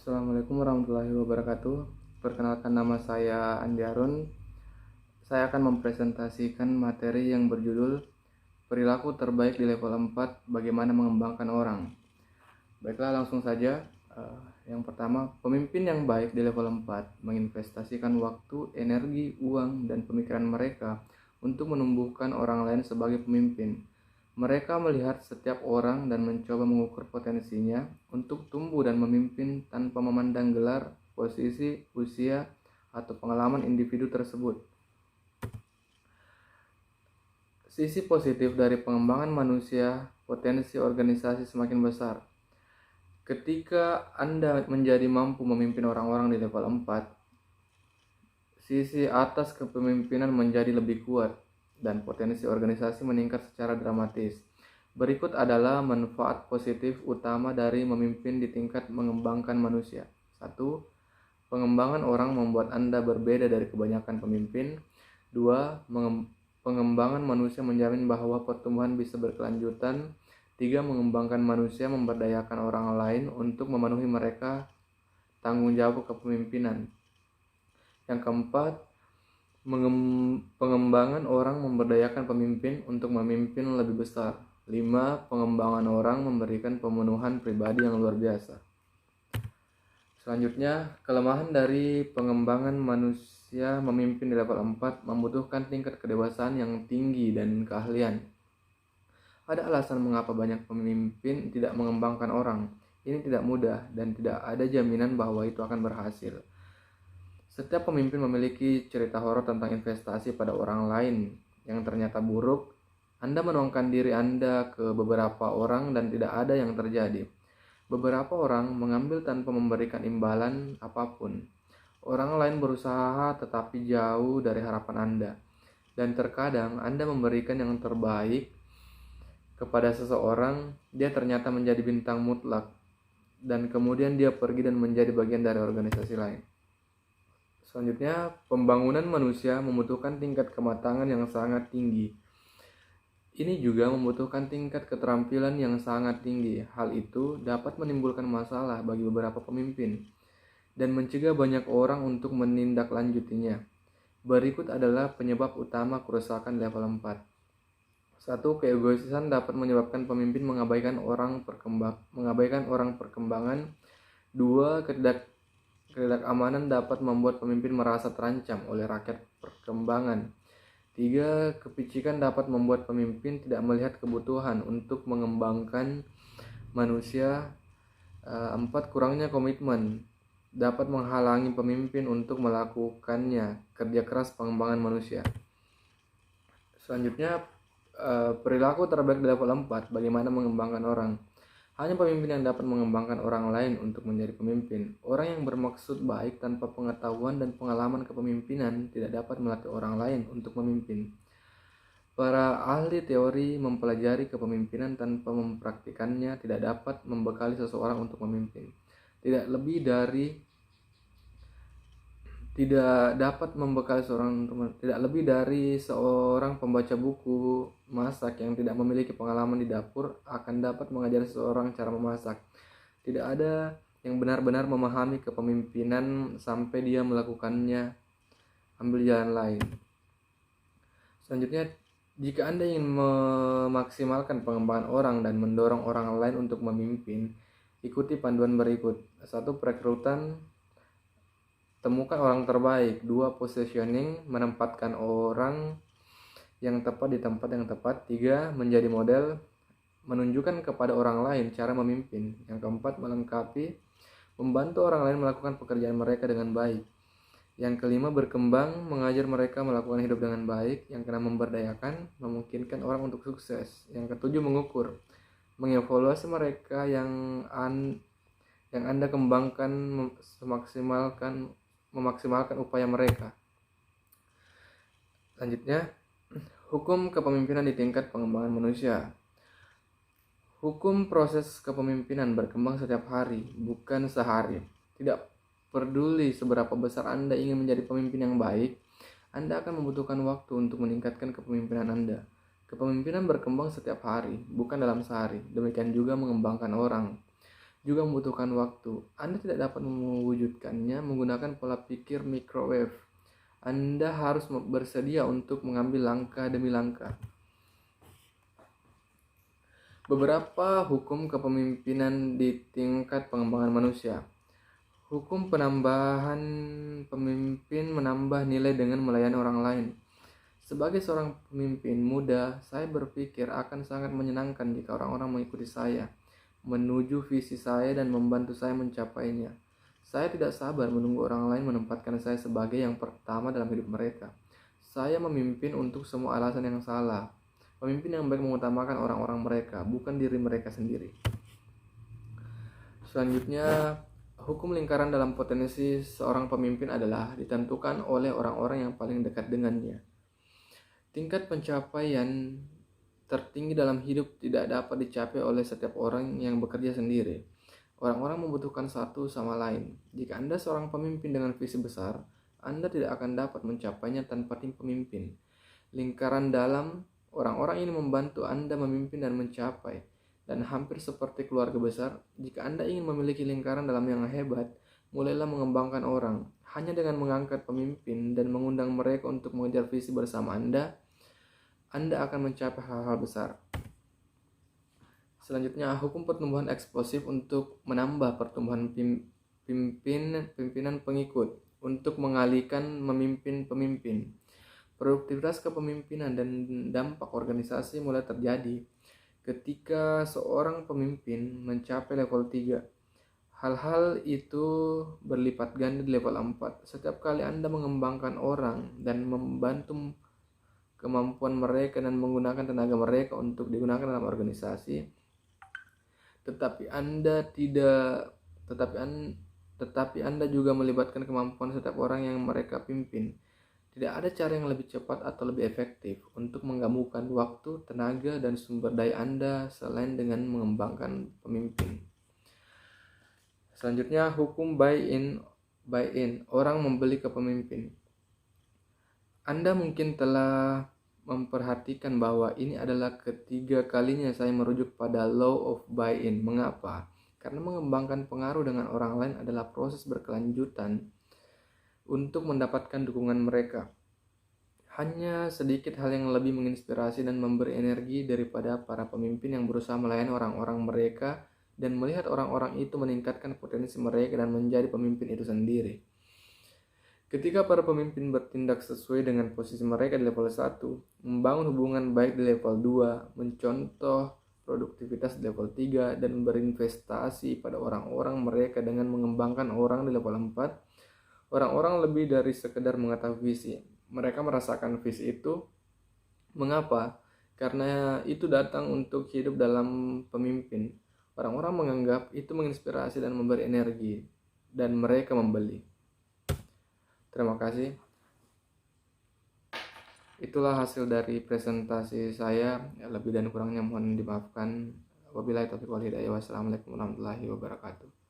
Assalamualaikum warahmatullahi wabarakatuh. Perkenalkan, nama saya Andi Arun. Saya akan mempresentasikan materi yang berjudul Perilaku terbaik di level 4, bagaimana mengembangkan orang. Baiklah, langsung saja. Yang pertama, pemimpin yang baik di level 4 menginvestasikan waktu, energi, uang, dan pemikiran mereka untuk menumbuhkan orang lain sebagai pemimpin. Mereka melihat setiap orang dan mencoba mengukur potensinya untuk tumbuh dan memimpin tanpa memandang gelar, posisi, usia, atau pengalaman individu tersebut. Sisi positif dari pengembangan manusia, potensi organisasi semakin besar. Ketika Anda menjadi mampu memimpin orang-orang di level 4, sisi atas kepemimpinan menjadi lebih kuat dan potensi organisasi meningkat secara dramatis. Berikut adalah manfaat positif utama dari memimpin di tingkat mengembangkan manusia. 1. Pengembangan orang membuat Anda berbeda dari kebanyakan pemimpin. 2. Pengembangan manusia menjamin bahwa pertumbuhan bisa berkelanjutan. 3. Mengembangkan manusia memberdayakan orang lain untuk memenuhi mereka tanggung jawab kepemimpinan. Yang keempat, pengembangan orang memberdayakan pemimpin untuk memimpin lebih besar. 5. Pengembangan orang memberikan pemenuhan pribadi yang luar biasa. Selanjutnya, kelemahan dari pengembangan manusia memimpin di level 4 membutuhkan tingkat kedewasaan yang tinggi dan keahlian. Ada alasan mengapa banyak pemimpin tidak mengembangkan orang. Ini tidak mudah dan tidak ada jaminan bahwa itu akan berhasil. Setiap pemimpin memiliki cerita horor tentang investasi pada orang lain yang ternyata buruk. Anda menuangkan diri Anda ke beberapa orang dan tidak ada yang terjadi. Beberapa orang mengambil tanpa memberikan imbalan apapun. Orang lain berusaha tetapi jauh dari harapan Anda. Dan terkadang Anda memberikan yang terbaik kepada seseorang, dia ternyata menjadi bintang mutlak. Dan kemudian dia pergi dan menjadi bagian dari organisasi lain. Selanjutnya, pembangunan manusia membutuhkan tingkat kematangan yang sangat tinggi. Ini juga membutuhkan tingkat keterampilan yang sangat tinggi. Hal itu dapat menimbulkan masalah bagi beberapa pemimpin dan mencegah banyak orang untuk menindaklanjutinya. Berikut adalah penyebab utama kerusakan level 4. 1. Keegoisan dapat menyebabkan pemimpin mengabaikan orang perkembangan. 2. Ketidakamanan dapat membuat pemimpin merasa terancam oleh rakyat perkembangan. 3. Kepicikan dapat membuat pemimpin tidak melihat kebutuhan untuk mengembangkan manusia. 4. Kurangnya komitmen dapat menghalangi pemimpin untuk melakukannya kerja keras pengembangan manusia. Selanjutnya, perilaku terbaik di level 4, bagaimana mengembangkan orang. Hanya pemimpin yang dapat mengembangkan orang lain untuk menjadi pemimpin. Orang yang bermaksud baik tanpa pengetahuan dan pengalaman kepemimpinan tidak dapat melatih orang lain untuk memimpin. Para ahli teori mempelajari kepemimpinan tanpa mempraktikannya tidak dapat membekali seseorang untuk memimpin. Tidak lebih dari seorang pembaca buku masak yang tidak memiliki pengalaman di dapur akan dapat mengajar seseorang cara memasak. Tidak ada yang benar-benar memahami kepemimpinan sampai dia melakukannya. Ambil jalan lain. Selanjutnya, jika Anda ingin memaksimalkan pengembangan orang dan mendorong orang lain untuk memimpin, ikuti panduan berikut. 1. Perekrutan. Temukan orang terbaik. 2. Positioning, menempatkan orang yang tepat di tempat yang tepat. 3. Menjadi model, menunjukkan kepada orang lain cara memimpin. Yang keempat, melengkapi, membantu orang lain melakukan pekerjaan mereka dengan baik. Yang kelima, berkembang, mengajar mereka melakukan hidup dengan baik. Yang keenam, memberdayakan, memungkinkan orang untuk sukses. Yang ketujuh, mengukur, mengevaluasi mereka yang Anda kembangkan, memaksimalkan upaya mereka. Selanjutnya, hukum kepemimpinan di tingkat pengembangan manusia. Hukum proses kepemimpinan berkembang setiap hari, bukan sehari. Tidak peduli seberapa besar Anda ingin menjadi pemimpin yang baik, Anda akan membutuhkan waktu untuk meningkatkan kepemimpinan Anda. Kepemimpinan berkembang setiap hari, bukan dalam sehari. Demikian juga mengembangkan orang. juga membutuhkan waktu. Anda tidak dapat mewujudkannya menggunakan pola pikir microwave. Anda harus bersedia untuk mengambil langkah demi langkah. Beberapa hukum kepemimpinan di tingkat pengembangan manusia. Hukum penambahan pemimpin menambah nilai dengan melayani orang lain. Sebagai seorang pemimpin muda, saya berpikir akan sangat menyenangkan jika orang-orang mengikuti saya, menuju visi saya dan membantu saya mencapainya. Saya tidak sabar menunggu orang lain menempatkan saya sebagai yang pertama dalam hidup mereka. Saya memimpin untuk semua alasan yang salah. Pemimpin yang baik mengutamakan orang-orang mereka, bukan diri mereka sendiri. Selanjutnya, hukum lingkaran dalam potensi seorang pemimpin adalah ditentukan oleh orang-orang yang paling dekat dengannya. Tingkat pencapaian tertinggi dalam hidup tidak dapat dicapai oleh setiap orang yang bekerja sendiri. Orang-orang membutuhkan satu sama lain. Jika Anda seorang pemimpin dengan visi besar, Anda tidak akan dapat mencapainya tanpa tim pemimpin. Lingkaran dalam orang-orang ini membantu Anda memimpin dan mencapai. Dan hampir seperti keluarga besar, jika Anda ingin memiliki lingkaran dalam yang hebat, mulailah mengembangkan orang. Hanya dengan mengangkat pemimpin dan mengundang mereka untuk mengejar visi bersama Anda akan mencapai hal-hal besar. Selanjutnya, hukum pertumbuhan eksplosif untuk menambah pertumbuhan pimpinan pengikut, untuk mengalihkan memimpin pemimpin. Produktivitas kepemimpinan dan dampak organisasi mulai terjadi ketika seorang pemimpin mencapai level 3. Hal-hal itu berlipat ganda di level 4. Setiap kali Anda mengembangkan orang dan membantu kemampuan mereka dan menggunakan tenaga mereka untuk digunakan dalam organisasi, tetapi Anda juga melibatkan kemampuan setiap orang yang mereka pimpin. Tidak ada cara yang lebih cepat atau lebih efektif untuk menggabungkan waktu, tenaga, dan sumber daya Anda selain dengan mengembangkan pemimpin. Selanjutnya, hukum buy-in, orang membeli kepemimpin. Anda mungkin telah memperhatikan bahwa ini adalah ketiga kalinya saya merujuk pada law of buy-in. Mengapa? Karena mengembangkan pengaruh dengan orang lain adalah proses berkelanjutan untuk mendapatkan dukungan mereka. Hanya sedikit hal yang lebih menginspirasi dan memberi energi daripada para pemimpin yang berusaha melayani orang-orang mereka dan melihat orang-orang itu meningkatkan potensi mereka dan menjadi pemimpin itu sendiri. Ketika para pemimpin bertindak sesuai dengan posisi mereka di level 1, membangun hubungan baik di level 2, mencontoh produktivitas di level 3, dan berinvestasi pada orang-orang mereka dengan mengembangkan orang di level 4, orang-orang lebih dari sekedar mengetahui visi. Mereka merasakan visi itu. Mengapa? Karena itu datang untuk hidup dalam pemimpin. Orang-orang menganggap itu menginspirasi dan memberi energi, dan mereka membeli. Terima kasih. Itulah hasil dari presentasi saya. Lebih dan kurangnya mohon dimaafkan. Wabillahi taufiq wal hidayah. Wassalamualaikum warahmatullahi wabarakatuh.